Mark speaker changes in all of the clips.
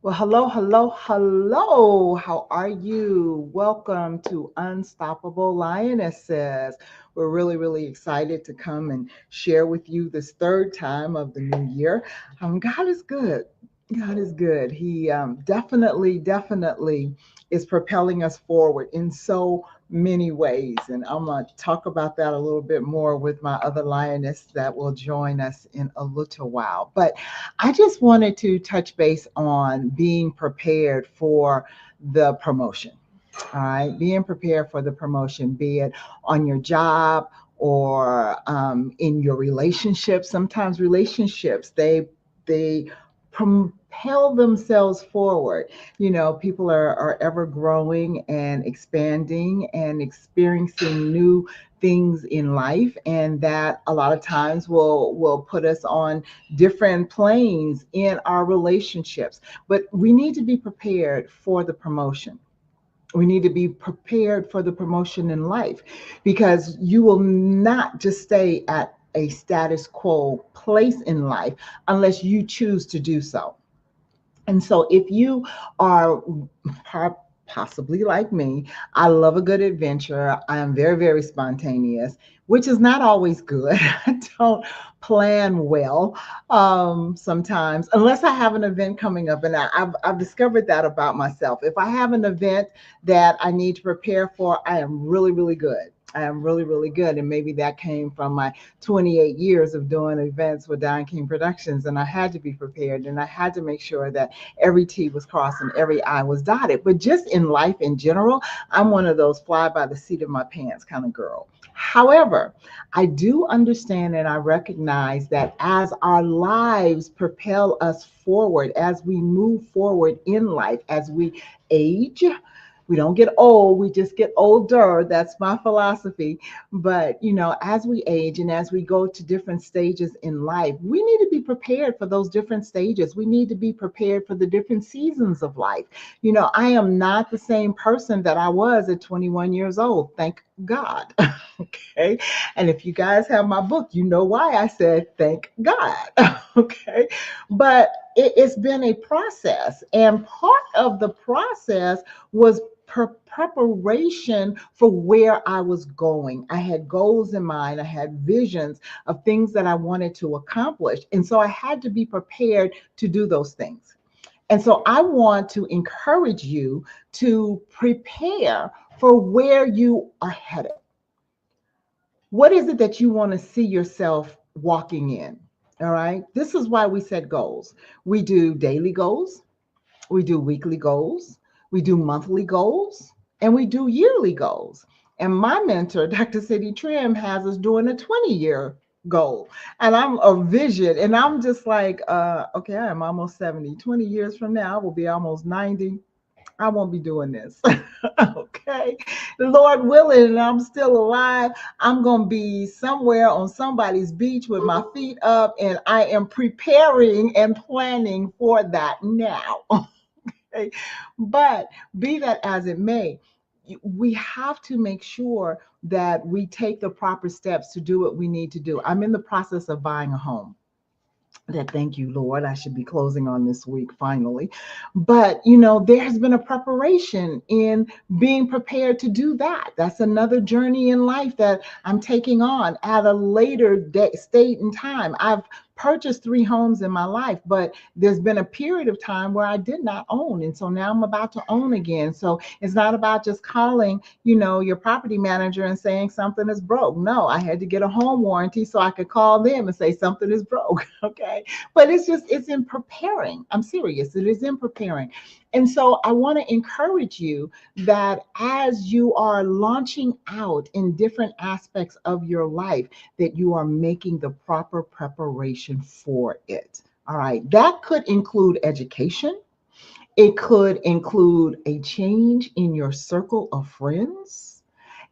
Speaker 1: Well, hello, hello, hello. How are you? Welcome to Unstoppable Lionesses. We're really excited to come and share with you this third time of the new year. God is good. God is good. He definitely is propelling us forward in so many ways. And I'm going to talk about that a little bit more with my other lioness that will join us in a little while. But I just wanted to touch base on being prepared for the promotion. All right, being prepared for the promotion, be it on your job or in your relationships. Sometimes relationships they propel themselves forward. People are ever growing and expanding and experiencing new things in life, and that a lot of times will put us on different planes in our relationships. But we need to be prepared for the promotion. We need to be prepared for the promotion in life, because you will not just stay at a status quo place in life unless you choose to do so. And so, if you are possibly like me, I love a good adventure. I am very spontaneous, which is not always good. I don't plan well sometimes, unless I have an event coming up. And I've discovered that about myself. If I have an event that I need to prepare for, I am really good. I am really good. And maybe that came from my 28 years of doing events with Diane King Productions. And I had to be prepared, and I had to make sure that every T was crossed and every I was dotted. But just in life in general, I'm one of those fly by the seat of my pants kind of girl. However, I do understand and I recognize that as our lives propel us forward, as we move forward in life, as we age, we don't get old, we just get older. That's my philosophy. But, as we age and as we go to different stages in life, we need to be prepared for those different stages. We need to be prepared for the different seasons of life. I am not the same person that I was at 21 years old. Thank God. Okay. And if you guys have my book, you know why I said thank God. Okay. But it's been a process. And part of the process was preparation for where I was going. I had goals in mind, I had visions of things that I wanted to accomplish. And so I had to be prepared to do those things. And so I want to encourage you to prepare for where you are headed. What is it that you want to see yourself walking in? All right. This is why we set goals. We do daily goals, we do weekly goals, we do monthly goals, and we do yearly goals. And my mentor, Dr. Sadie Trim, has us doing a 20-year goal. And I'm a vision, and I'm just like, okay, I am almost 70. 20 years from now, I will be almost 90. I won't be doing this. Okay. Lord willing, and I'm still alive, I'm going to be somewhere on somebody's beach with my feet up, and I am preparing and planning for that now. Okay. But be that as it may, we have to make sure that we take the proper steps to do what we need to do. I'm in the process of buying a home. That, thank you, Lord, I should be closing on this week finally. But there has been a preparation in being prepared to do that. That's another journey in life that I'm taking on at a later state in time. I've purchased 3 homes in my life, but there's been a period of time where I did not own, and so now I'm about to own again. So it's not about just calling your property manager and saying something is broke. No, I had to get a home warranty so I could call them and say something is broke. Okay. But it's in preparing. I'm serious. It is in preparing. And so I want to encourage you that as you are launching out in different aspects of your life, that you are making the proper preparation for it. All right. That could include education. It could include a change in your circle of friends.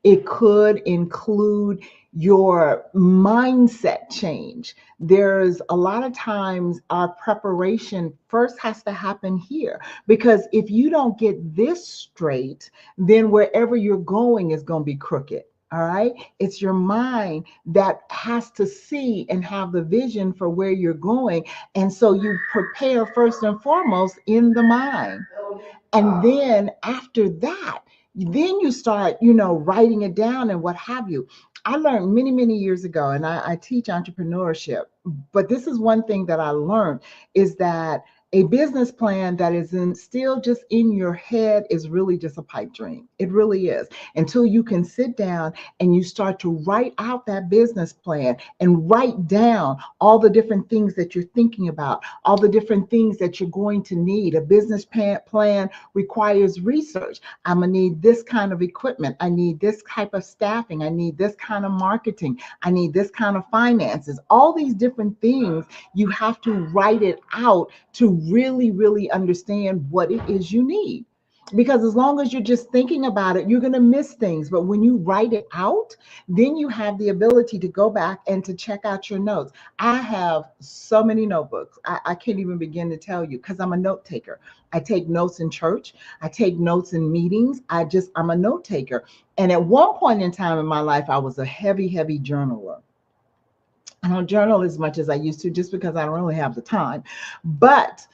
Speaker 1: It could include your mindset change. There's a lot of times our preparation first has to happen here, because if you don't get this straight, then wherever you're going is going to be crooked. All right. It's your mind that has to see and have the vision for where you're going. And so you prepare first and foremost in the mind. And then after that, then you start, writing it down and what have you. I learned many, many years ago, and I teach entrepreneurship. But this is one thing that I learned is that a business plan that is still just in your head is really just a pipe dream. It really is. Until you can sit down and you start to write out that business plan and write down all the different things that you're thinking about, all the different things that you're going to need. A business plan requires research. I'm going to need this kind of equipment. I need this type of staffing. I need this kind of marketing. I need this kind of finances. All these different things, you have to write it out to really, really understand what it is you need. Because as long as you're just thinking about it, you're going to miss things. But when you write it out, then you have the ability to go back and to check out your notes. I have so many notebooks. I can't even begin to tell you because I'm a note taker. I take notes in church. I take notes in meetings. I'm a note taker. And at one point in time in my life, I was a heavy, heavy journaler. I don't journal as much as I used to just because I don't really have the time. But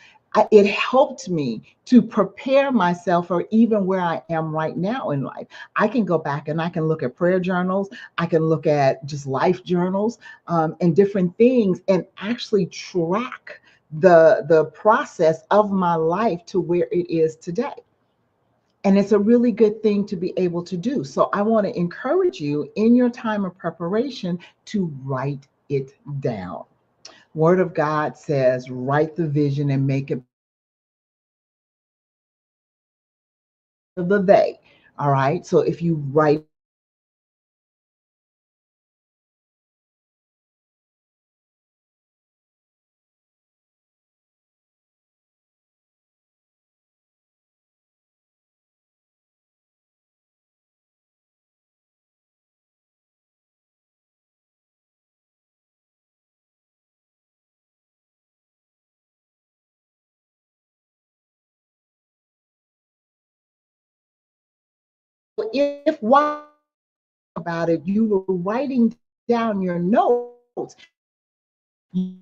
Speaker 1: it helped me to prepare myself for even where I am right now in life. I can go back and I can look at prayer journals. I can look at just life journals and different things and actually track the process of my life to where it is today. And it's a really good thing to be able to do. So I want to encourage you in your time of preparation to write it down. Word of God says, write the vision and make it the they. All right. So if you write if while about it, you were writing down your notes, you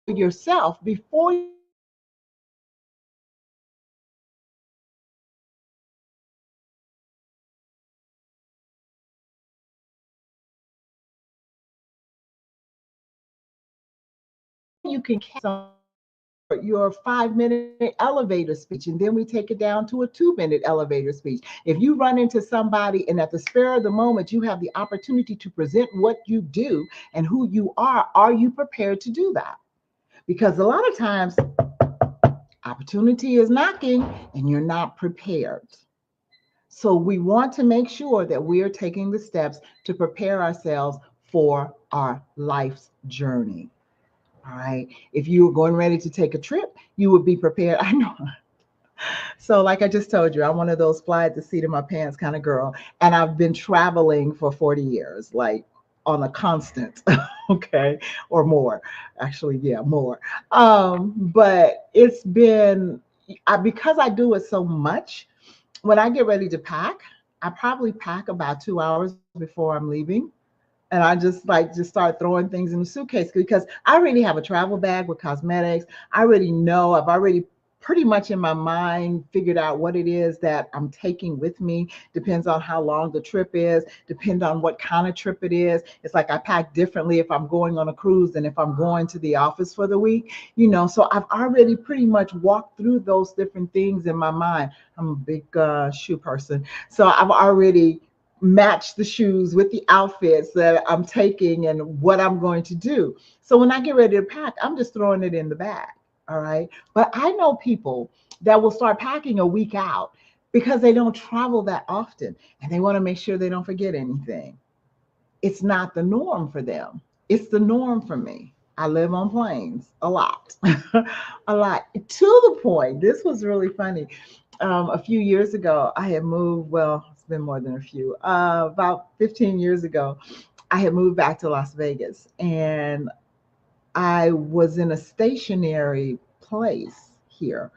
Speaker 1: yourself before you can your 5 minute elevator speech, and then we take it down to a 2 minute elevator speech. If you run into somebody and at the spur of the moment you have the opportunity to present what you do and who you are you prepared to do that? Because a lot of times opportunity is knocking and you're not prepared. So we want to make sure that we are taking the steps to prepare ourselves for our life's journey. All right. If you were going ready to take a trip, you would be prepared. I know. So, like I just told you, I'm one of those fly at the seat of my pants kind of girl. And I've been traveling for 40 years, like on a constant, okay, or more. Actually, yeah, more. But it's been, because I do it so much, when I get ready to pack, I probably pack about 2 hours before I'm leaving. And I just start throwing things in the suitcase because I already have a travel bag with cosmetics. I already know, I've already pretty much in my mind figured out what it is that I'm taking with me. Depends on how long the trip is, depends on what kind of trip it is. It's like I pack differently if I'm going on a cruise than if I'm going to the office for the week, so I've already pretty much walked through those different things in my mind. I'm a big shoe person, so I've already match the shoes with the outfits that I'm taking and what I'm going to do. So when I get ready to pack, I'm just throwing it in the bag. All right. But I know people that will start packing a week out because they don't travel that often and they want to make sure they don't forget anything. It's not the norm for them. It's the norm for me. I live on planes a lot, a lot to the point. This was really funny. A few years ago, I had moved. Well, it's been more than a few. About 15 years ago, I had moved back to Las Vegas, and I was in a stationary place here,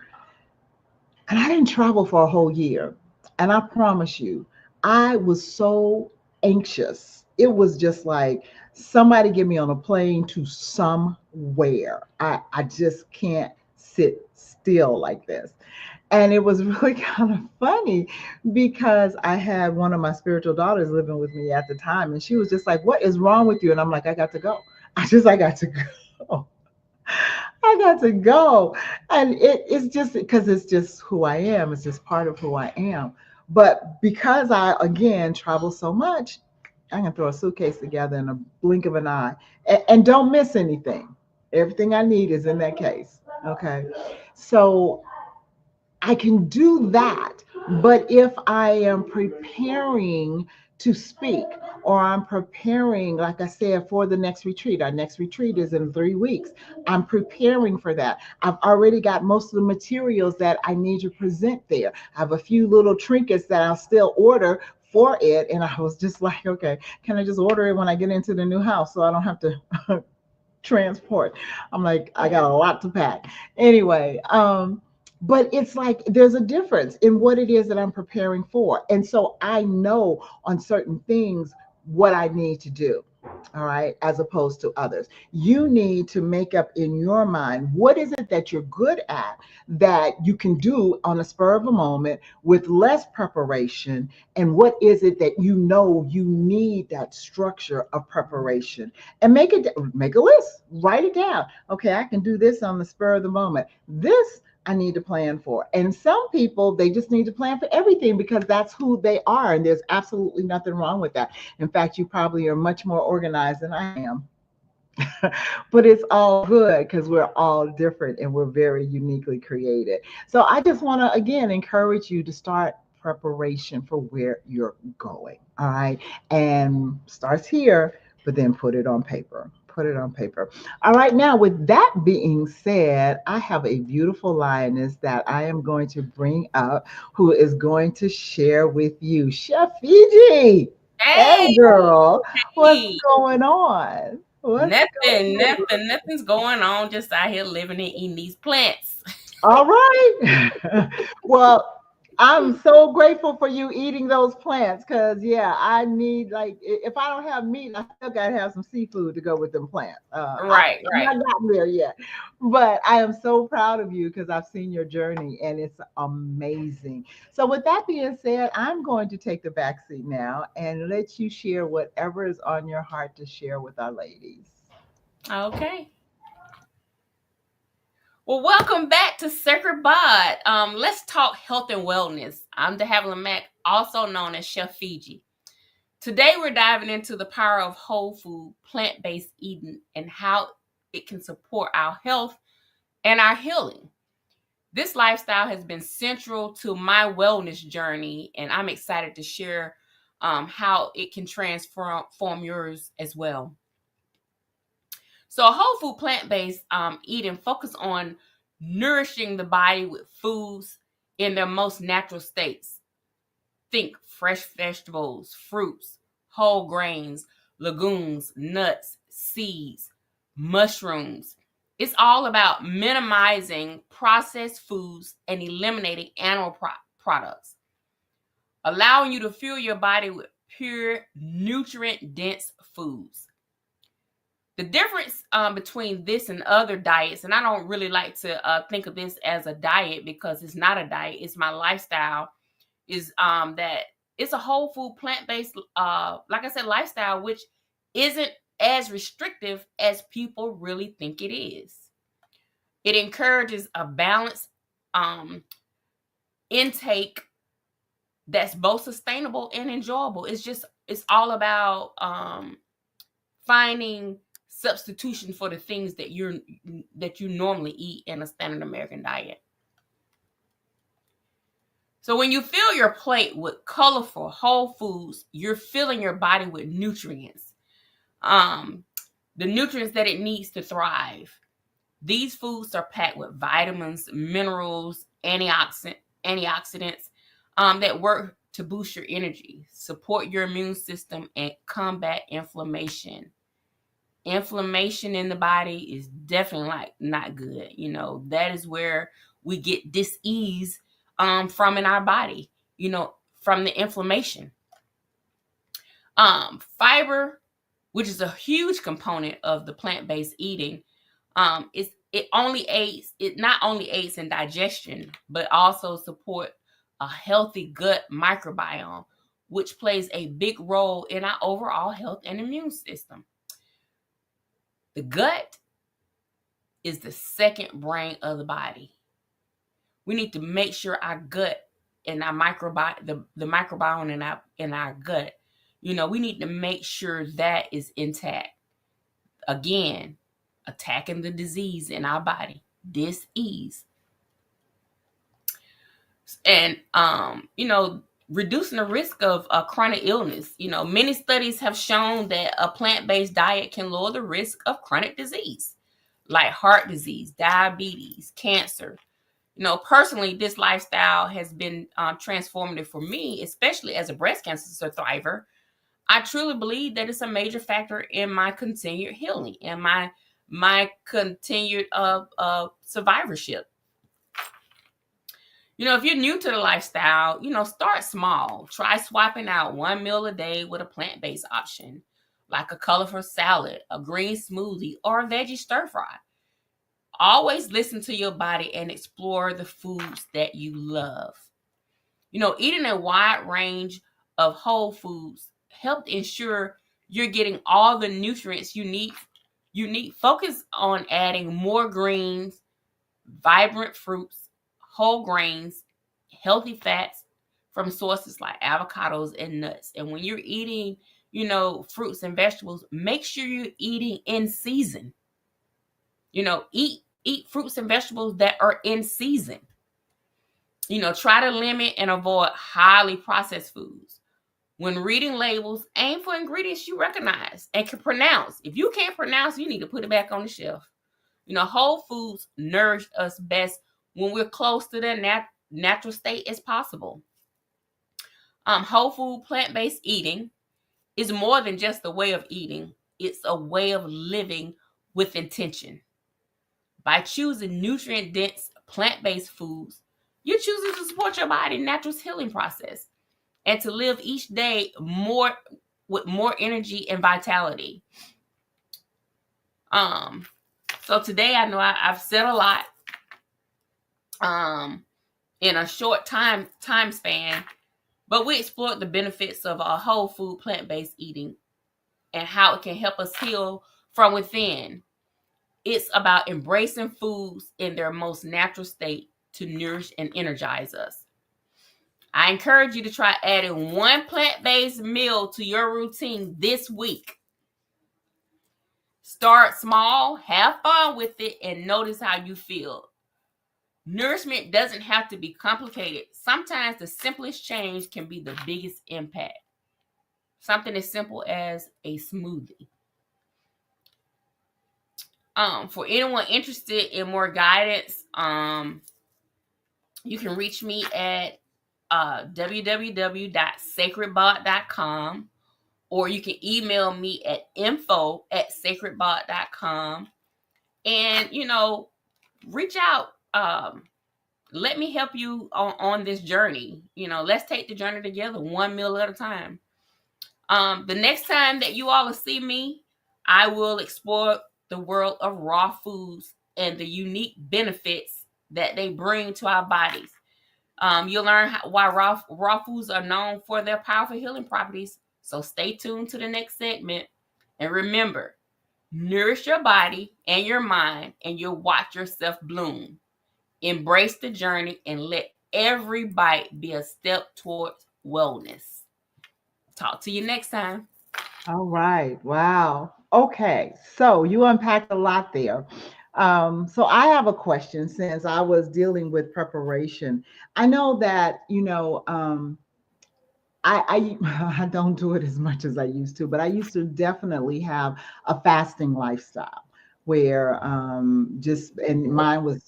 Speaker 1: and I didn't travel for a whole year. And I promise you, I was so anxious. It was just like somebody get me on a plane to somewhere. I just can't sit still like this. And it was really kind of funny because I had one of my spiritual daughters living with me at the time, and she was just like, "What is wrong with you?" And I'm like, "I got to go. I got to go. I got to go." And it's just because it's just who I am. It's just part of who I am. But because I, again, travel so much, I can throw a suitcase together in a blink of an eye and don't miss anything. Everything I need is in that case. Okay. So I can do that. But if I am preparing to speak, or I'm preparing, like I said, for the next retreat, our next retreat is in 3 weeks. I'm preparing for that. I've already got most of the materials that I need to present there. I have a few little trinkets that I'll still order for it. And I was just like, okay, can I just order it when I get into the new house so I don't have to transport? I'm like, I got a lot to pack. Anyway, but it's like there's a difference in what it is that I'm preparing for. And so I know on certain things what I need to do. All right, as opposed to others. You need to make up in your mind what is it that you're good at that you can do on a spur of a moment with less preparation, and what is it that you know you need that structure of preparation, and make a list, write it down. Okay, I can do this on the spur of the moment. This I need to plan for. And some people, they just need to plan for everything because that's who they are. And there's absolutely nothing wrong with that. In fact, you probably are much more organized than I am. But it's all good because we're all different and we're very uniquely created. So I just want to, again, encourage you to start preparation for where you're going. All right. And starts here, but then put it on paper. Put it on paper. All right. Now, with that being said, I have a beautiful lioness that I am going to bring up who is going to share with you. Chef Fiji. Hey,
Speaker 2: Hey,
Speaker 1: girl. What's
Speaker 2: hey,
Speaker 1: going on? What's
Speaker 2: nothing,
Speaker 1: going on?
Speaker 2: nothing, nothing's going on. Just out here living and eating these plants.
Speaker 1: All right. Well, I'm so grateful for you eating those plants because, yeah, I need, like, if I don't have meat, I still got to have some seafood to go with them plants.
Speaker 2: Right,
Speaker 1: I've
Speaker 2: right.
Speaker 1: not gotten there yet, but I am so proud of you because I've seen your journey and it's amazing. So, with that being said, I'm going to take the back seat now and let you share whatever is on your heart to share with our ladies.
Speaker 2: Okay. Well, welcome back to Sacred Bod. Let's talk health and wellness. I'm DeHaviland Mack, also known as Chef Fiji. Today, we're diving into the power of whole food, plant-based eating, and how it can support our health and our healing. This lifestyle has been central to my wellness journey, and I'm excited to share how it can transform yours as well. So, a whole food plant-based eating focus on nourishing the body with foods in their most natural states. Think fresh vegetables, fruits, whole grains, legumes, nuts, seeds, mushrooms. It's all about minimizing processed foods and eliminating animal products, allowing you to fuel your body with pure, nutrient dense foods. The difference between this and other diets, and I don't really like to think of this as a diet because it's not a diet, it's my lifestyle, is that it's a whole food plant-based like I said, lifestyle, which isn't as restrictive as people really think it is. It encourages a balanced intake that's both sustainable and enjoyable. It's all about finding substitution for the things that you normally eat in a standard American diet. So when you fill your plate with colorful whole foods, you're filling your body with nutrients, um, the nutrients that it needs to thrive. These foods are packed with vitamins, minerals, antioxidants that work to boost your energy, support your immune system, and combat inflammation. Inflammation in the body is definitely like not good. That is where we get dis-ease from in our body, from the inflammation. Fiber, which is a huge component of the plant-based eating, it not only aids in digestion, but also support a healthy gut microbiome, which plays a big role in our overall health and immune system. The gut is the second brain of the body. We need to make sure our gut and our the microbiome in our gut, we need to make sure that is intact. Again, attacking the disease in our body, dis-ease. And reducing the risk of chronic illness. Many studies have shown that a plant-based diet can lower the risk of chronic disease, like heart disease, diabetes, cancer. Personally, this lifestyle has been transformative for me, especially as a breast cancer survivor. I truly believe that it's a major factor in my continued healing and my continued survivorship. If you're new to the lifestyle, start small. Try swapping out one meal a day with a plant-based option, like a colorful salad, a green smoothie, or a veggie stir fry. Always listen to your body and explore the foods that you love. Eating a wide range of whole foods help ensure you're getting all the nutrients you need. Focus on adding more greens, vibrant fruits, whole grains, healthy fats from sources like avocados and nuts. And when you're eating, fruits and vegetables, make sure you're eating in season. Eat fruits and vegetables that are in season. Try to limit and avoid highly processed foods. When reading labels, aim for ingredients you recognize and can pronounce. If you can't pronounce, you need to put it back on the shelf. Whole foods nourish us best when we're close to their natural state as possible. Whole food plant-based eating is more than just a way of eating. It's a way of living with intention. By choosing nutrient-dense plant-based foods, you're choosing to support your body's natural healing process and to live each day with more energy and vitality. So today I know I've said a lot in a short time span, but we explored the benefits of a whole food plant-based eating and how it can help us heal from within. It's about embracing foods in their most natural state to nourish and energize us. I encourage you to try adding one plant-based meal to your routine this week. Start small, have fun with it, and notice how you feel. Nourishment doesn't have to be complicated. Sometimes the simplest change can be the biggest impact. Something as simple as a smoothie. For anyone interested in more guidance, you can reach me at www.sacredbot.com, or you can email me at info@sacredbot.com, and reach out. Let me help you on this journey. Let's take the journey together, one meal at a time. The next time that you all will see me, I will explore the world of raw foods and the unique benefits that they bring to our bodies. You'll learn why raw foods are known for their powerful healing properties. So stay tuned to the next segment. And remember, nourish your body and your mind, and you'll watch yourself bloom. Embrace the journey and let every bite be a step towards wellness. Talk to you next time.
Speaker 1: All right. Wow. Okay. So you unpacked a lot there. So I have a question since I was dealing with preparation. I know that, I I don't do it as much as I used to, but I used to definitely have a fasting lifestyle where just and mine was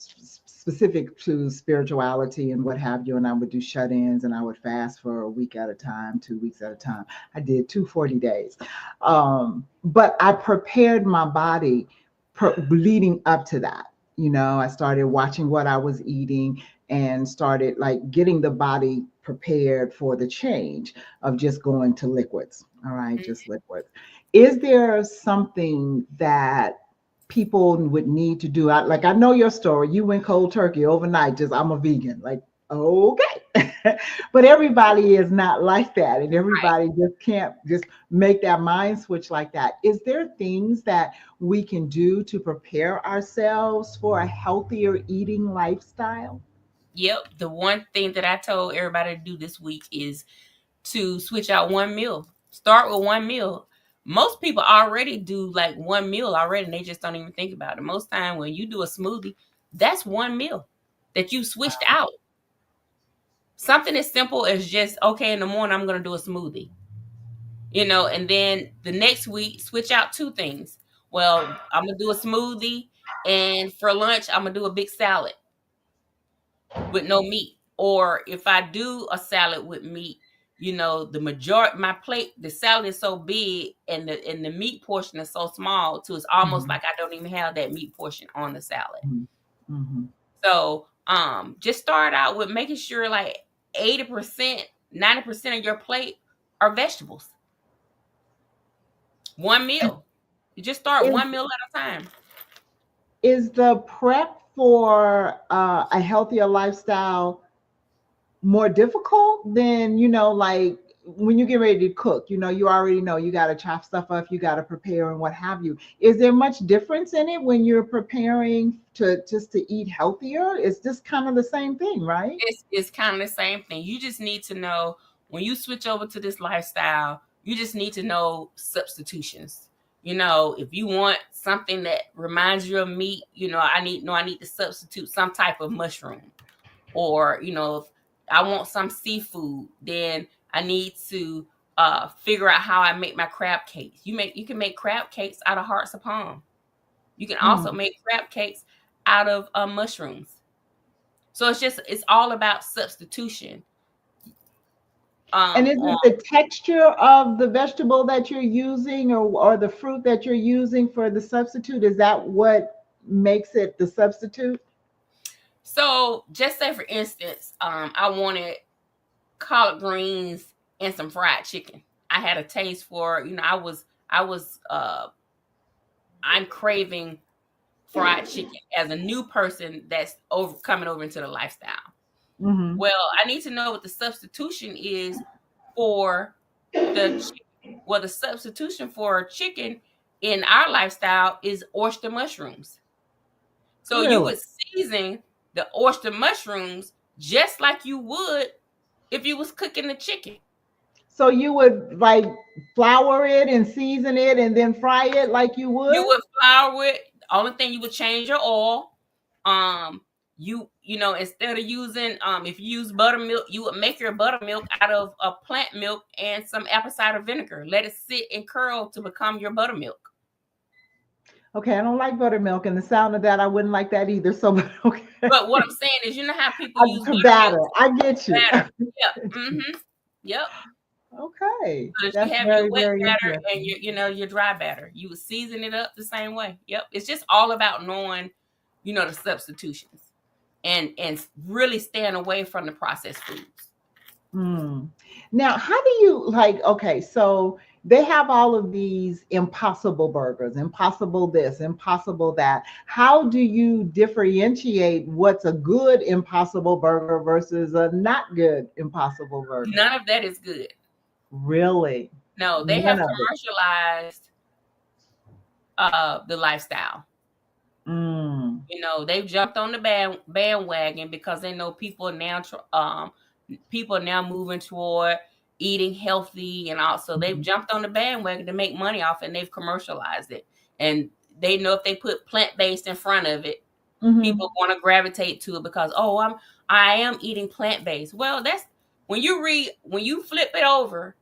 Speaker 1: specific to spirituality and what have you. And I would do shut-ins and I would fast for a week at a time, 2 weeks at a time. I did 240 days. But I prepared my body leading up to that. I started watching what I was eating, and started like getting the body prepared for the change of just going to liquids. All right, just liquids. Is there something that people would need to do? Like I know your story. You went cold turkey overnight. Just I'm a vegan. Like okay, but everybody is not like that, and
Speaker 2: Right.
Speaker 1: everybody just can't just make that mind switch like that. Is there things that we can do to prepare ourselves for a healthier eating lifestyle?
Speaker 2: Yep. The one thing that I told everybody to do this week is to switch out one meal. Start with one meal. Most people already do like one meal already, and they just don't even think about it. Most time when you do a smoothie, that's one meal that you switched out. Something as simple as just okay, in the morning I'm gonna do a smoothie. And then the next week switch out two things. Well, I'm gonna do a smoothie, and for lunch I'm gonna do a big salad with no meat. Or if I do a salad with meat, the majority my plate, the salad is so big and the meat portion is so small too. It's almost
Speaker 1: Mhm,
Speaker 2: like I don't even have that meat portion on the salad.
Speaker 1: mhm, mhm.
Speaker 2: So just start out with making sure like 80%, 90% of your plate are vegetables. One meal. You just start
Speaker 1: Is
Speaker 2: one meal at a time.
Speaker 1: is the prep for a healthier lifestyle more difficult than like when you get ready to cook? You already know you got to chop stuff up, you got to prepare and what have you. Is there much difference in it when you're preparing to just to eat healthier? It's just kind of the same thing, right?
Speaker 2: It's kind of the same thing. You just need to know when you switch over to this lifestyle, you just need to know substitutions. If you want something that reminds you of meat, I need to substitute some type of mushroom. Or, if I want some seafood, then I need to figure out how I make my crab cakes. You can make crab cakes out of hearts of palm. You can also
Speaker 1: Mm.
Speaker 2: make crab cakes out of mushrooms. So it's all about substitution.
Speaker 1: And is
Speaker 2: On
Speaker 1: it the texture of the vegetable that you're using, or the fruit that you're using for the substitute? Is that what makes it the substitute?
Speaker 2: So just say for instance, I wanted collard greens and some fried chicken. I had a taste for, I'm craving fried chicken as a new person that's coming over into the lifestyle.
Speaker 1: Hmm.
Speaker 2: Well, I need to know what the substitution is for the chicken. Well, the substitution for chicken in our lifestyle is oyster mushrooms. So you
Speaker 1: Really?
Speaker 2: would season the oyster mushrooms just like you would if you was cooking the chicken.
Speaker 1: So you would like flour it and season it and then fry it like you
Speaker 2: You
Speaker 1: would?
Speaker 2: would flour it. The only thing you would change your oil. Um, instead of using if you use buttermilk, you would make your buttermilk out of a plant milk and some apple cider vinegar. Let it sit and curl to become your buttermilk.
Speaker 1: Okay, I don't like buttermilk, and the sound of that, I wouldn't like that either. So, but okay,
Speaker 2: But what I'm saying is, how people use
Speaker 1: to
Speaker 2: buttermilk
Speaker 1: batter. I get you.
Speaker 2: batter. Yep. Yep.
Speaker 1: Okay,
Speaker 2: So that you
Speaker 1: that's
Speaker 2: have your
Speaker 1: very,
Speaker 2: wet
Speaker 1: very
Speaker 2: batter and
Speaker 1: interesting.
Speaker 2: your dry batter. You would season it up the same way. Yep. It's just all about knowing, the substitutions and really staying away from the processed foods.
Speaker 1: Mm. Now, how do you like? Okay, so they have all of these impossible burgers, impossible this, impossible that. How do you differentiate what's a good impossible burger versus a not good impossible burger?
Speaker 2: None of that is good.
Speaker 1: Really?
Speaker 2: No, they
Speaker 1: None
Speaker 2: have
Speaker 1: of it.
Speaker 2: commercialized the lifestyle.
Speaker 1: Mm.
Speaker 2: They've jumped on the bandwagon because they know people are now moving toward eating healthy, and also they've
Speaker 1: Mhm.
Speaker 2: jumped on the bandwagon to make money off it, and they've commercialized it. And they know if they put plant-based in front of it, people
Speaker 1: Mhm.
Speaker 2: want to gravitate to it because I am eating plant-based. Well, that's when you flip it over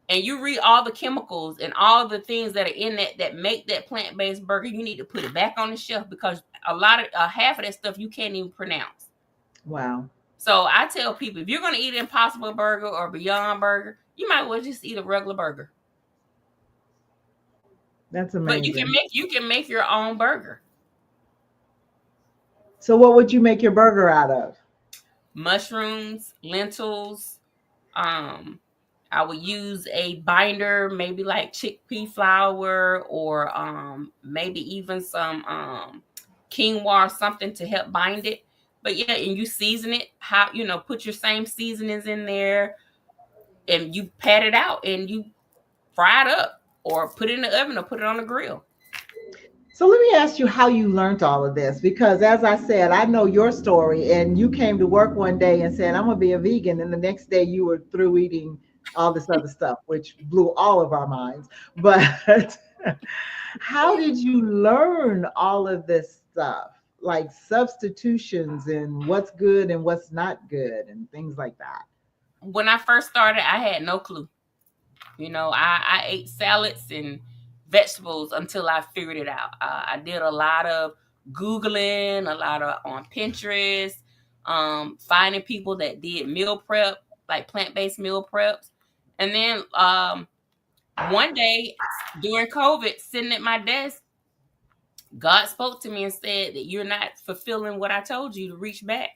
Speaker 2: and you read all the chemicals and all the things that are in that make that plant-based burger, you need to put it back on the shelf because a lot of half of that stuff you can't even pronounce.
Speaker 1: Wow,
Speaker 2: So I tell people, if you're going to eat an Impossible Burger or Beyond Burger, you might well just eat a regular burger.
Speaker 1: that's
Speaker 2: But
Speaker 1: amazing.
Speaker 2: you can make your own burger.
Speaker 1: So, what would you make your burger out of?
Speaker 2: mushrooms, lentils. Um, I would use a binder, maybe like chickpea flour or maybe even some quinoa or something to help bind it. But yeah, and you season it, how put your same seasonings in there, and you pat it out and you fry it up or put it in the oven or put it on the grill.
Speaker 1: So let me ask you how you learned all of this, because as I said, I know your story, and you came to work one day and said, I'm going to be a vegan. And the next day you were through eating all this other stuff, which blew all of our minds. But how did you learn all of this stuff, like substitutions and what's good and what's not good and things like that?
Speaker 2: When I first started, I had no clue. I ate salads and vegetables until I figured it out. I did a lot of Googling, a lot of on Pinterest, finding people that did meal prep, like plant-based meal preps. And then one day during COVID, sitting at my desk, God spoke to me and said that you're not fulfilling what I told you to reach back.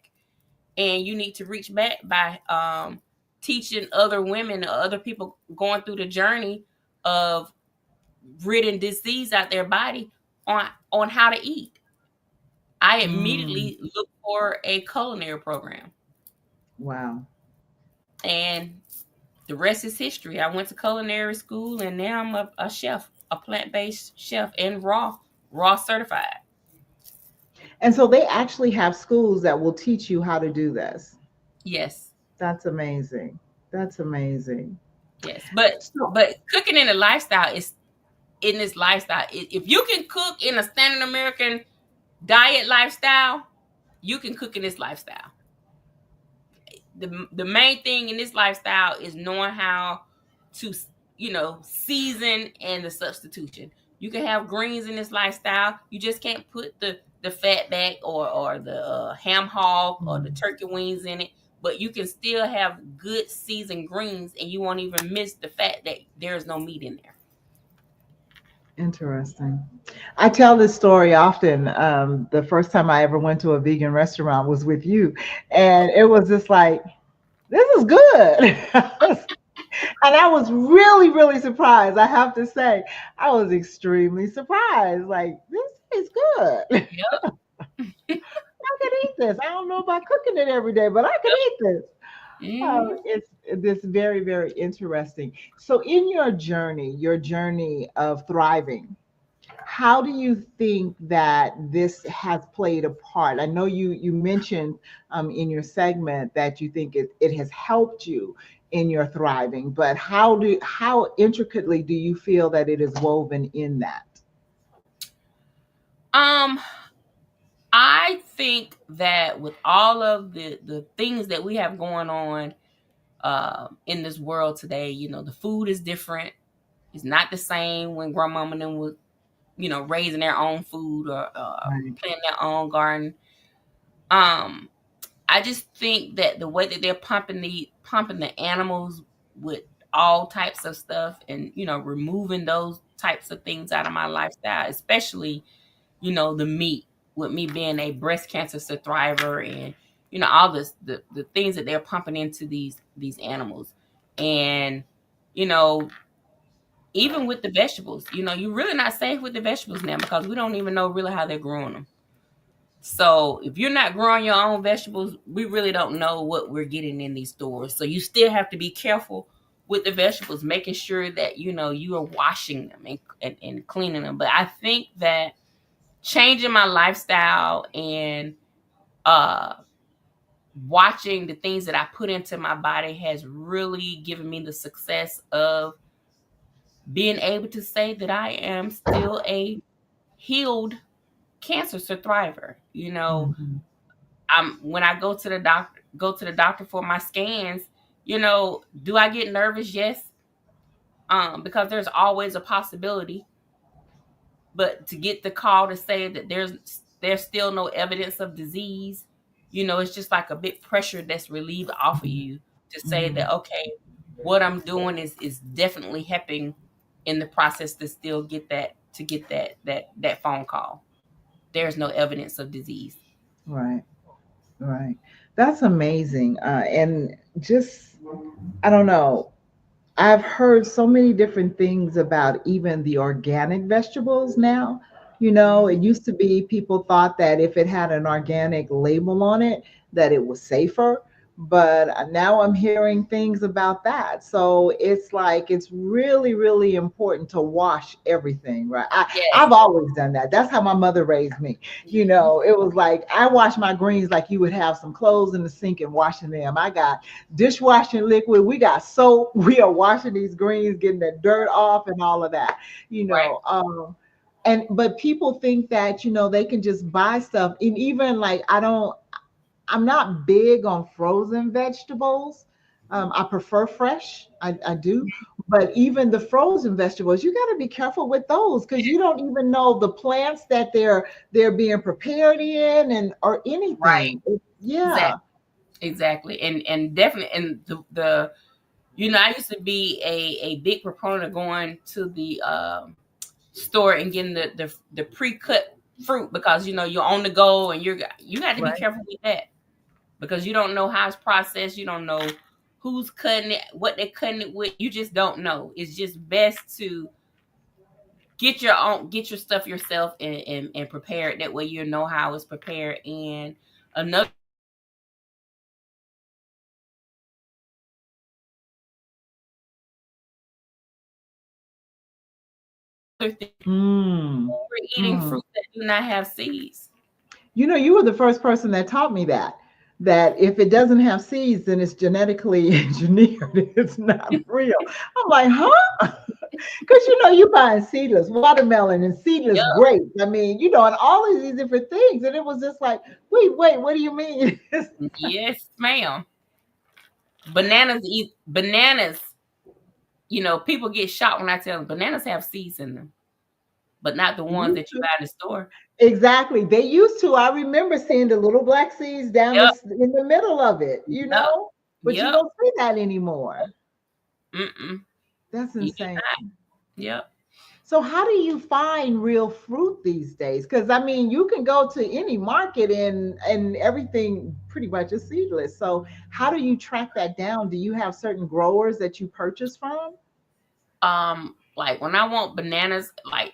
Speaker 2: And you need to reach back by teaching other women or other people going through the journey of ridding disease out their body on how to eat. I
Speaker 1: Mm,
Speaker 2: immediately looked for a culinary program,
Speaker 1: wow.
Speaker 2: and the rest is history. I went to culinary school, and now I'm a chef, a plant-based chef, and raw certified.
Speaker 1: And so they actually have schools that will teach you how to do this.
Speaker 2: Yes,
Speaker 1: That's amazing. That's amazing.
Speaker 2: yes, but
Speaker 1: So,
Speaker 2: but cooking in a lifestyle is in this lifestyle. If you can cook in a standard American diet lifestyle, you can cook in this lifestyle. The main thing in this lifestyle is knowing how to season and the substitution. You can have greens in this lifestyle. You just can't put the fat back or the ham hock or the
Speaker 1: mm,
Speaker 2: turkey wings in it. But you can still have good seasoned greens, and you won't even miss the fact that there is no meat in there.
Speaker 1: interesting. I tell this story often. The first time I ever went to a vegan restaurant was with you, and it was just like, this is good. And I was really, really surprised. I have to say, I was extremely surprised. Like, this is good. I
Speaker 2: Yep.
Speaker 1: could eat this. I don't know about cooking it every day, but I could eat this.
Speaker 2: Hmm.
Speaker 1: It's this very, very interesting. So, in your journey of thriving, how do you think that this has played a part? I know you mentioned in your segment that you think it has helped you in your thriving, but how intricately do you feel that it is woven in that?
Speaker 2: Um, I think that with all of the things that we have going on in this world today, the food is different. It's not the same when grandmama and them was, raising their own food or
Speaker 1: Right.
Speaker 2: planting their own garden. Um, I just think that the way that they're pumping the animals with all types of stuff, and removing those types of things out of my lifestyle, especially the meat, with me being a breast cancer survivor, and all the things that they're pumping into these animals. And you know even with the vegetables, you're really not safe with the vegetables now, because we don't even know really how they're growing them. So if you're not growing your own vegetables, we really don't know what we're getting in these stores. So you still have to be careful with the vegetables, making sure that you are washing them and cleaning them. But I think that changing my lifestyle and uh watching the things that I put into my body has really given me the success of being able to say that I am still a healed cancer survivor.
Speaker 1: Mhm.
Speaker 2: I'm when I go to the doctor for my scans, do I get nervous? Yes. Because there's always a possibility. But to get the call to say that there's still no evidence of disease, it's just like a bit pressure that's relieved off of you, to say
Speaker 1: Mhm.
Speaker 2: that, okay, what I'm doing is definitely helping in the process to get that phone call. There's no evidence of disease.
Speaker 1: Right. Right. That's amazing. And just, I don't know. I've heard so many different things about even the organic vegetables now. It
Speaker 2: Mhm.
Speaker 1: used to be people thought that if it had an organic label on it, that it was safer. But now I'm hearing things about that. So it's like it's really, really important to wash everything, right?
Speaker 2: Yes.
Speaker 1: I've always done that. That's how my mother raised me.
Speaker 2: Mhm.
Speaker 1: It was like I wash my greens like you would have some clothes in the sink and washing them. I got dishwashing liquid. We got soap. We are washing these greens, getting the dirt off and all of that. You
Speaker 2: Right.
Speaker 1: know, and but people think that they can just buy stuff, and even like I'm not big on frozen vegetables. I prefer fresh. I do. But even the frozen vegetables, you got to be careful with those because you don't even know the plants that they're being prepared in and or
Speaker 2: Right.
Speaker 1: anything.
Speaker 2: Exactly.
Speaker 1: Yeah.
Speaker 2: Exactly. And definitely, and the I used to be a big proponent of going to the store and getting the pre-cut fruit, because you're on the go, and you got to be
Speaker 1: Right.
Speaker 2: careful with that, because you don't know how it's processed. You don't know who's cutting it, what they're cutting it with. You just don't know. It's just best to get your stuff yourself, and prepare it that way. You know how it's prepared. And another thing that I want to say is,
Speaker 1: Mm.
Speaker 2: we're eating
Speaker 1: Mm.
Speaker 2: fruits that do not have seeds.
Speaker 1: You were the first person that taught me that if it doesn't have seeds, then it's genetically engineered. It's not real. I'm like, huh? Because you buying seedless watermelon and seedless
Speaker 2: Yep.
Speaker 1: grapes. I mean, and all of these different things. And it was just like, wait, what do you mean?
Speaker 2: Yes, ma'am. Bananas. People get shocked when I tell them bananas have seeds in them, but not the
Speaker 1: They
Speaker 2: ones
Speaker 1: used
Speaker 2: that you
Speaker 1: to.
Speaker 2: buy in the store.
Speaker 1: Exactly. They used to. I remember seeing the little black seeds down
Speaker 2: Yep.
Speaker 1: in the middle of it,
Speaker 2: Yep.
Speaker 1: but you
Speaker 2: Yep.
Speaker 1: don't see that anymore.
Speaker 2: Mm-mm.
Speaker 1: That's
Speaker 2: You do
Speaker 1: insane.
Speaker 2: not. Yep.
Speaker 1: So how do you find real fruit these days? Because I mean, you can go to any market and everything pretty much is seedless. So how do you track that down? Do you have certain growers that you purchase from?
Speaker 2: Like when I want bananas, like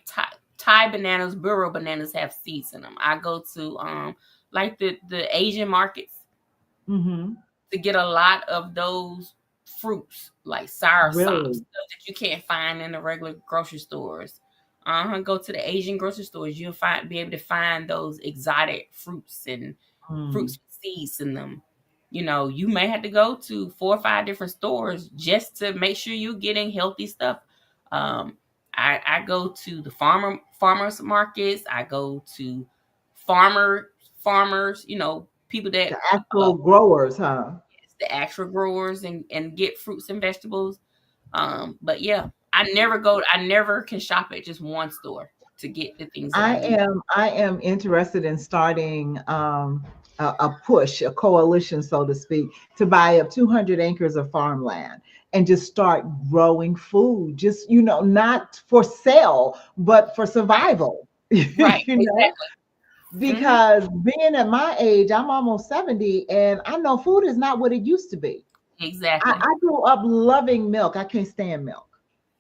Speaker 2: Thai bananas, burro bananas have seeds in them. I go to like the Asian markets
Speaker 1: Mm-hmm.
Speaker 2: to get a lot of those fruits, like soursop,
Speaker 1: Really?
Speaker 2: stuff that you can't find in the regular grocery stores. Go to the Asian grocery stores. You'll be able to find those exotic fruits and
Speaker 1: Mm.
Speaker 2: fruits with seeds in them. You may have to go to 4 or 5 different stores just to make sure you're getting healthy stuff. Um, I go to the farmers markets. I go to farmers. People that
Speaker 1: The actual growers, huh?
Speaker 2: the actual growers, and get fruits and vegetables. But yeah, I never can shop at just one store to get the things that I need.
Speaker 1: I am interested in starting a push, a coalition, so to speak, to buy up 200 acres of farmland and just start growing food. Just not for sale, but for
Speaker 2: Right,
Speaker 1: survival.
Speaker 2: right,
Speaker 1: you know,
Speaker 2: exactly. Hmm.
Speaker 1: because being at my age, I'm almost 70, and I know food is not what it used to be.
Speaker 2: Exactly.
Speaker 1: I grew up loving milk. I can't stand milk.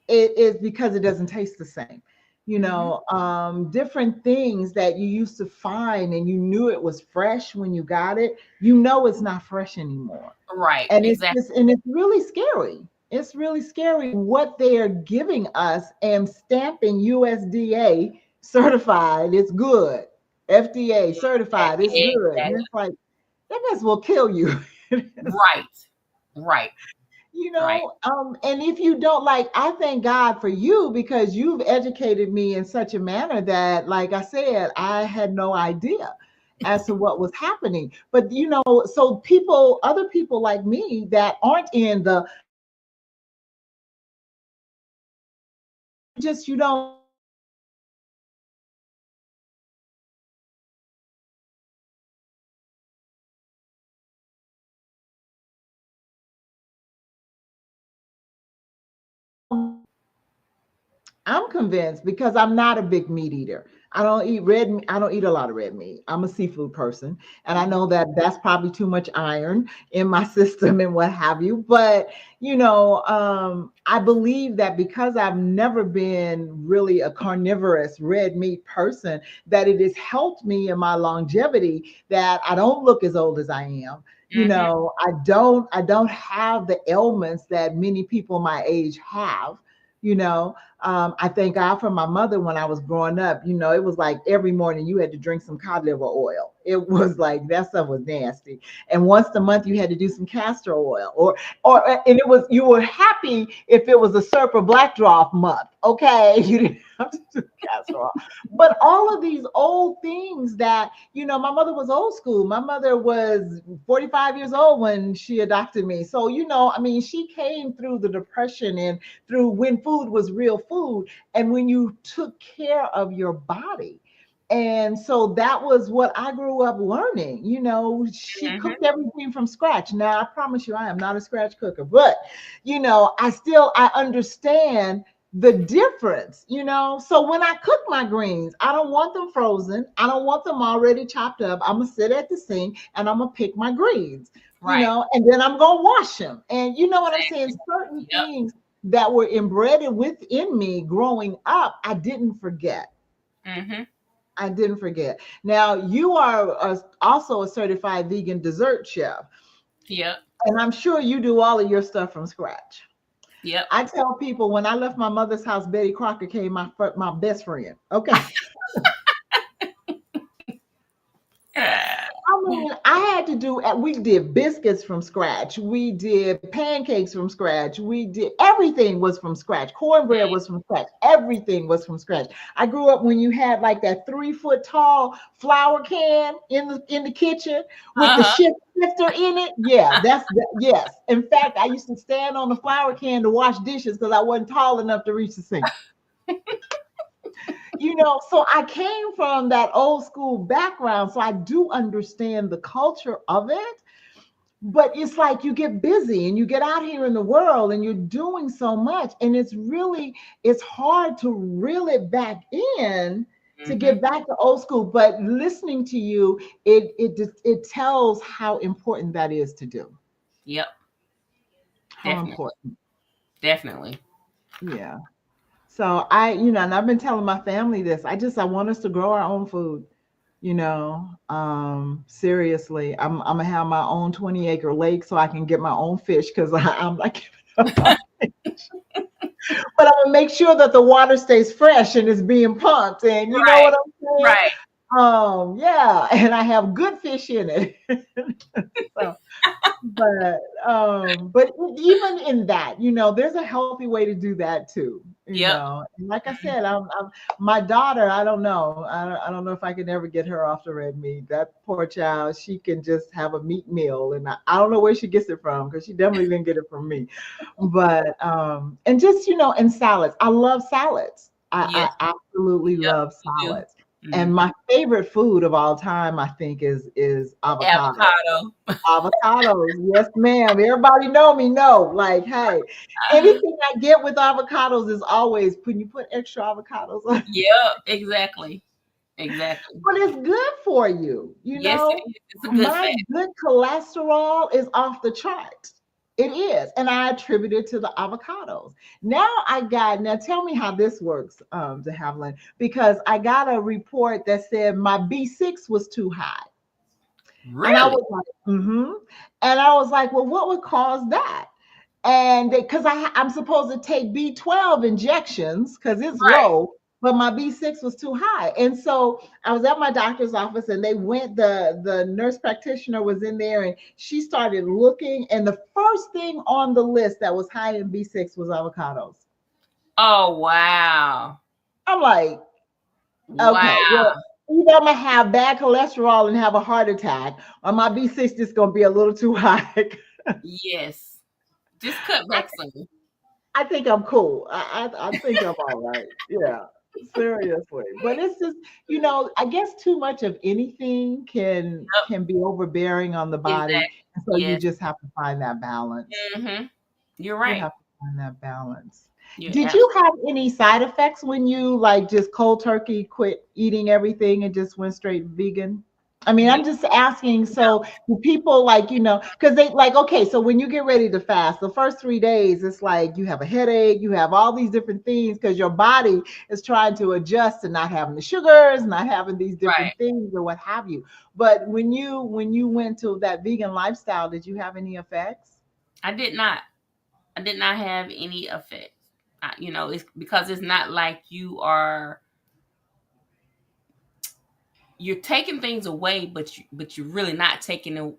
Speaker 1: It is because it doesn't taste the same.
Speaker 2: Hmm.
Speaker 1: Different things that you used to find and you knew it was fresh when you got it, it's not fresh anymore.
Speaker 2: Right,
Speaker 1: And
Speaker 2: exactly.
Speaker 1: it's really scary. It's really scary what they are giving us and stamping USDA certified, it's good. FDA certified, it's good. And
Speaker 2: Exactly.
Speaker 1: it's like, that mess will kill you.
Speaker 2: Right, right, right.
Speaker 1: And if you don't, like, I thank God for you because you've educated me in such a manner that, like I said, I had no idea as to what was happening. But so other people like me that aren't in the just you don't I'm convinced because I'm not a big meat eater. I don't eat red meat. I don't eat a lot of red meat. I'm a seafood person. And I
Speaker 2: Mhm.
Speaker 1: know that that's probably too much iron in my system and what have you. But, I believe that because I've never been really a carnivorous red meat person, that it has helped me in my longevity, that I don't look as old as I am.
Speaker 2: Mhm.
Speaker 1: I don't have the ailments that many people my age have. You know, I thank God for my mother when I was growing up. It was like every morning you had to drink some cod liver oil. It was like that stuff was nasty. And once a month you had to do some castor oil, and it was, you were happy if it was a Serpa Black Draft month. Okay, you didn't have to do castor oil. But all of these old things that, my mother was old school. My mother was 45 years old when she adopted me. So, I mean, she came through the depression and through when food was real food and when you took care of your body. And so that was what I grew up learning. She
Speaker 2: Mhm.
Speaker 1: cooked everything from scratch. Now, I promise you, I am not a scratch cooker, but, I understand the difference. So when I cook my greens, I don't want them frozen. I don't want them already chopped up. I'm going to sit at the sink and I'm going to pick my greens,
Speaker 2: Right.
Speaker 1: and then I'm going to wash them. And you know what I'm saying?
Speaker 2: Exactly.
Speaker 1: Certain
Speaker 2: Yep.
Speaker 1: things that were embedded within me growing up, I didn't forget.
Speaker 2: Mhm.
Speaker 1: I didn't forget. Now, you are also a certified vegan dessert chef,
Speaker 2: Yep.
Speaker 1: and I'm sure you do all of your stuff from scratch.
Speaker 2: Yep.
Speaker 1: I tell people when I left my mother's house, Betty Crocker came my best friend. Okay. I mean, I had to do, we did biscuits from scratch. We did pancakes from scratch. We did, everything was from scratch. Cornbread was from scratch. Everything was from scratch. I grew up when you had like that 3 foot tall flour can in the kitchen with the
Speaker 2: Uh-huh.
Speaker 1: shifter in it. Yeah, yes. In fact, I used to stand on the flour can to wash dishes because I wasn't tall enough to reach the sink. So I came from that old school background, so I do understand the culture of it. But it's like you get busy and you get out here in the world and you're doing so much, and it's hard to reel it back in to
Speaker 2: Mhm.
Speaker 1: get back to old school. But listening to you, it tells how important that is to do.
Speaker 2: Yep.
Speaker 1: How
Speaker 2: Definitely.
Speaker 1: important.
Speaker 2: Definitely.
Speaker 1: Yeah. So and I've been telling my family this. I want us to grow our own food. Seriously, I'm gonna have my own 20-acre lake so I can get my own fish because I'm not giving up on it. But I'm gonna make sure that the water stays fresh and is being pumped. And you know
Speaker 2: Right.
Speaker 1: what I'm saying?
Speaker 2: Right.
Speaker 1: Yeah, and I have good fish in it. So but even in that, there's a healthy way to do that too.
Speaker 2: Yep.
Speaker 1: And like I
Speaker 2: Mhm.
Speaker 1: said, my daughter, I don't know. I don't know if I can ever get her off the red meat. That poor child, she can just have a meat meal, and I don't know where she gets it from because she definitely didn't get it from me. But and just and salads. I love salads.
Speaker 2: Yes.
Speaker 1: I absolutely
Speaker 2: Yep.
Speaker 1: love
Speaker 2: You do.
Speaker 1: salads. And
Speaker 2: Mhm.
Speaker 1: my favorite food of all time, I think, is avocado.
Speaker 2: Avocado.
Speaker 1: Avocados, yes, ma'am. Everybody know me. No, like, hey, anything I get with avocados is always when you put extra avocados on.
Speaker 2: Yep. Exactly. Exactly.
Speaker 1: But it's good for you.
Speaker 2: Yes, it is. It's a good
Speaker 1: My
Speaker 2: fat.
Speaker 1: good cholesterol is off the charts. It is, and I attribute it to the avocados. Now tell me how this works, De Havilland, because I got a report that said my B6 was too high. And I
Speaker 2: Really?
Speaker 1: was like, mm-hmm. And I was like, well, what would cause that? And because I'm supposed to take B12 injections because it's
Speaker 2: Right.
Speaker 1: low, but my B6 was too high. And so I was at my doctor's office and the nurse practitioner was in there and she started looking. And the first thing on the list that was high in B6 was avocados.
Speaker 2: Oh wow.
Speaker 1: I'm like,
Speaker 2: Wow.
Speaker 1: okay, well, either I'm gonna have bad cholesterol and have a heart attack, or my B6 is gonna be a little too high.
Speaker 2: Yes. Just cut
Speaker 1: I,
Speaker 2: back some.
Speaker 1: I think I'm cool. I think I'm all right. Yeah, seriously. But it's just, I guess too much of anything
Speaker 2: Yep.
Speaker 1: can be overbearing on the body,
Speaker 2: Exactly.
Speaker 1: and so you
Speaker 2: Yes.
Speaker 1: just have to find that balance.
Speaker 2: Mhm. You're
Speaker 1: You
Speaker 2: right.
Speaker 1: have to find that balance.
Speaker 2: You're
Speaker 1: Did you
Speaker 2: absolutely
Speaker 1: have any side effects when you like just cold turkey quit eating everything and just went straight vegan? I mean,
Speaker 2: yeah,
Speaker 1: I'm just asking. So do people like, because they like, okay, so when you get ready to fast, the first 3 days, it's like you have a headache, you have all these different things because your body is trying to adjust to not having the sugars, not having these different
Speaker 2: right.
Speaker 1: things or what have you. But when you went to that vegan lifestyle, did you have any effects?
Speaker 2: I did not. I did not have any effects. It's because it's not like you're taking things away, but you're really not taking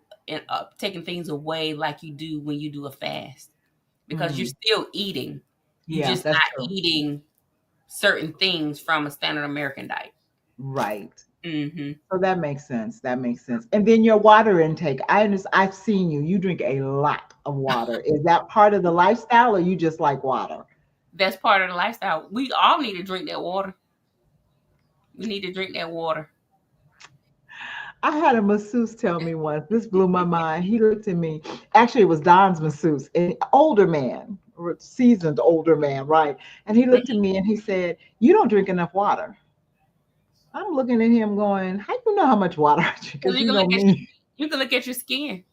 Speaker 2: things away like you do when you do a fast, because you're
Speaker 1: Mm,
Speaker 2: still eating. You're
Speaker 1: yeah,
Speaker 2: just
Speaker 1: that's
Speaker 2: not
Speaker 1: true.
Speaker 2: eating certain things from a standard American diet.
Speaker 1: Right.
Speaker 2: Hmm.
Speaker 1: So that makes sense. That makes sense. And then your water intake. I've seen you. You drink a lot of water. Is that part of the lifestyle or you just like water?
Speaker 2: That's part of the lifestyle. We all need to drink that water. We need to drink that water.
Speaker 1: I had a masseuse tell me once, this blew my mind. He looked at me. Actually, it was Don's masseuse, an older man, seasoned older man, right? And he looked at me and he said, "You don't drink enough water." I'm looking at him going, "How you know how much water I drink?
Speaker 2: Because
Speaker 1: Because you know me."
Speaker 2: you can look at your skin,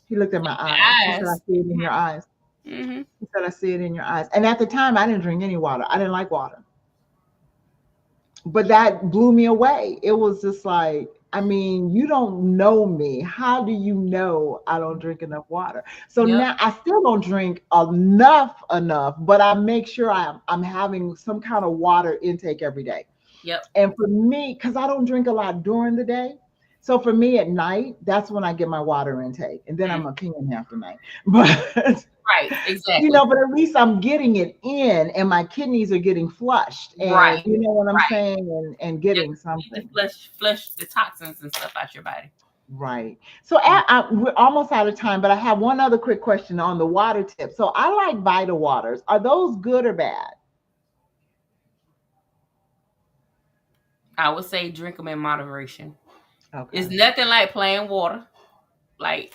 Speaker 1: He looked at my eyes. He
Speaker 2: your
Speaker 1: said, "I
Speaker 2: eyes.
Speaker 1: see it in your eyes."
Speaker 2: Hmm.
Speaker 1: He said, "I see it in your eyes." And at the time, I didn't drink any water. I didn't like water. But that blew me away. It was just like, I mean, you don't know me. How do you know I don't drink enough water? So
Speaker 2: Yep.
Speaker 1: now I still don't drink enough, but I make sure I'm having some kind of water intake every day.
Speaker 2: Yep.
Speaker 1: And for me, because I don't drink a lot during the day, so for me at night, that's when I get my water intake, and then
Speaker 2: Mm.
Speaker 1: I'm a peeing half the night. But
Speaker 2: Right. Exactly.
Speaker 1: but at least I'm getting it in and my kidneys are getting flushed
Speaker 2: Right.
Speaker 1: and you know what I'm
Speaker 2: Right.
Speaker 1: saying and
Speaker 2: Yeah,
Speaker 1: getting
Speaker 2: you need to
Speaker 1: something.
Speaker 2: flush the toxins and stuff out your body.
Speaker 1: Right. So we're almost out of time, but I have one other quick question on the water tip. So I like Vital Waters. Are those good or bad?
Speaker 2: I would say drink them in moderation. It's
Speaker 1: Okay.
Speaker 2: nothing like plain water, like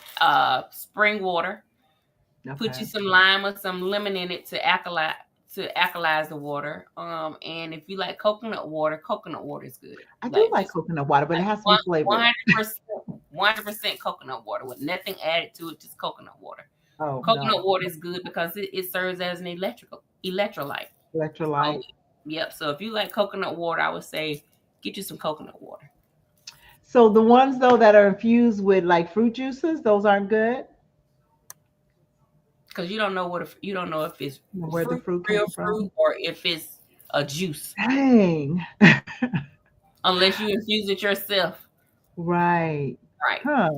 Speaker 2: spring water. Put
Speaker 1: Okay.
Speaker 2: you some lime or some lemon in it to alkalize the water. And if you like coconut water is good.
Speaker 1: I do
Speaker 2: Like
Speaker 1: like
Speaker 2: just
Speaker 1: coconut water, but it
Speaker 2: like
Speaker 1: has to be
Speaker 2: one
Speaker 1: flavored.
Speaker 2: 100%, 100% coconut water with nothing added to it, just coconut water.
Speaker 1: Oh
Speaker 2: Coconut
Speaker 1: no.
Speaker 2: water is good because it serves as an electrolyte. So
Speaker 1: Electrolyte.
Speaker 2: yep. So if you like coconut water, I would say get you some coconut water.
Speaker 1: So the ones though that are infused with like fruit juices, those aren't good.
Speaker 2: Because you don't know if it's
Speaker 1: Where the
Speaker 2: fruit,
Speaker 1: fruit
Speaker 2: real
Speaker 1: came
Speaker 2: fruit,
Speaker 1: from.
Speaker 2: or if it's a juice,
Speaker 1: Dang.
Speaker 2: unless you infuse it yourself.
Speaker 1: Right.
Speaker 2: Right.
Speaker 1: Huh.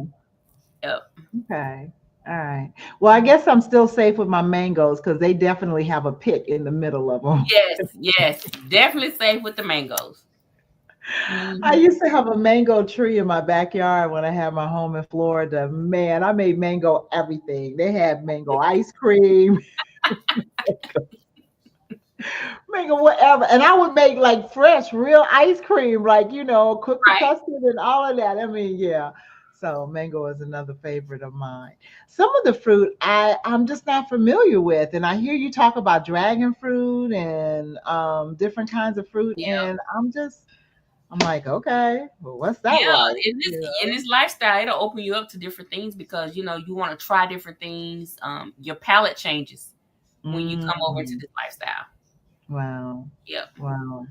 Speaker 2: Yep.
Speaker 1: Okay. All right. Well, I guess I'm still safe with my mangoes because they definitely have a pit in the middle of them.
Speaker 2: Yes. Yes. Definitely safe with the mangoes.
Speaker 1: I
Speaker 2: Hmm.
Speaker 1: used to have a mango tree in my backyard when I had my home in Florida. Man, I made mango everything. They had mango ice cream, mango whatever. And I would make like fresh, real ice cream, like, cook the
Speaker 2: Right.
Speaker 1: custard and all of that. I mean, yeah. So mango is another favorite of mine. Some of the fruit I'm just not familiar with. And I hear you talk about dragon fruit and different kinds of fruit.
Speaker 2: Yep.
Speaker 1: And I'm like, okay, well, what's that
Speaker 2: Yeah.
Speaker 1: like?
Speaker 2: In this lifestyle, it'll open you up to different things because you want to try different things. Your palate changes when you come over into
Speaker 1: Mm,
Speaker 2: this lifestyle.
Speaker 1: wow.
Speaker 2: Yep.
Speaker 1: Wow.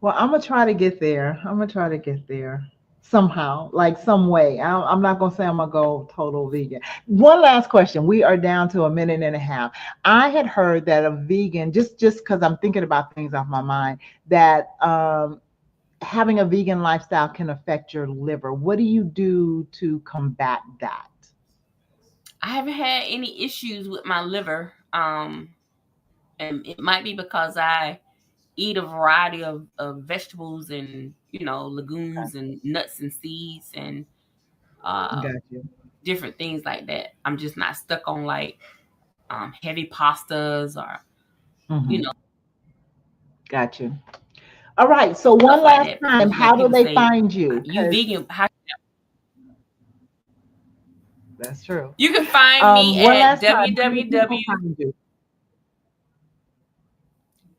Speaker 1: Well, I'm gonna try to get there. I'm gonna try to get there somehow, like some way. I'm not gonna say I'm gonna go total vegan. One last question. We are down to a minute and a half. I had heard that a vegan, just because I'm thinking about things off my mind, that having a vegan lifestyle can affect your liver. What do you do to combat that?
Speaker 2: I haven't had any issues with my liver. And it might be because I eat a variety of vegetables and legumes and nuts and seeds and uh,
Speaker 1: Got you.
Speaker 2: different things like that. I'm just not stuck on like heavy pastas or you
Speaker 1: Hmm.
Speaker 2: know
Speaker 1: Got you. All right. So
Speaker 2: stuff
Speaker 1: one
Speaker 2: like
Speaker 1: last
Speaker 2: that.
Speaker 1: time,
Speaker 2: Because
Speaker 1: how do
Speaker 2: people
Speaker 1: they
Speaker 2: say
Speaker 1: find you?
Speaker 2: you
Speaker 1: Because
Speaker 2: vegan, how
Speaker 1: that's true.
Speaker 2: you can find me
Speaker 1: One
Speaker 2: at
Speaker 1: last time, how do people
Speaker 2: www.
Speaker 1: find you?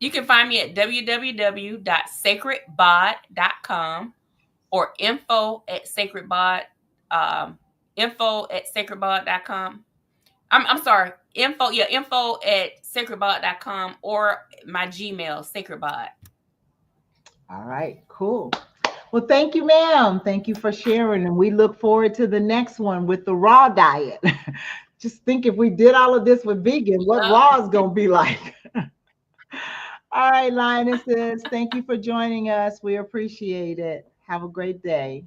Speaker 2: You can find me at www.sacredbod.com or info@sacredbod.com. I'm sorry, info@sacredbod.com or my Gmail, sacredbod.
Speaker 1: All right, cool. Well, thank you, ma'am. Thank you for sharing. And we look forward to the next one with the raw diet. Just think if we did all of this with vegan, what raw is going to be like. All right, Lionesses, thank you for joining us. We appreciate it. Have a great day.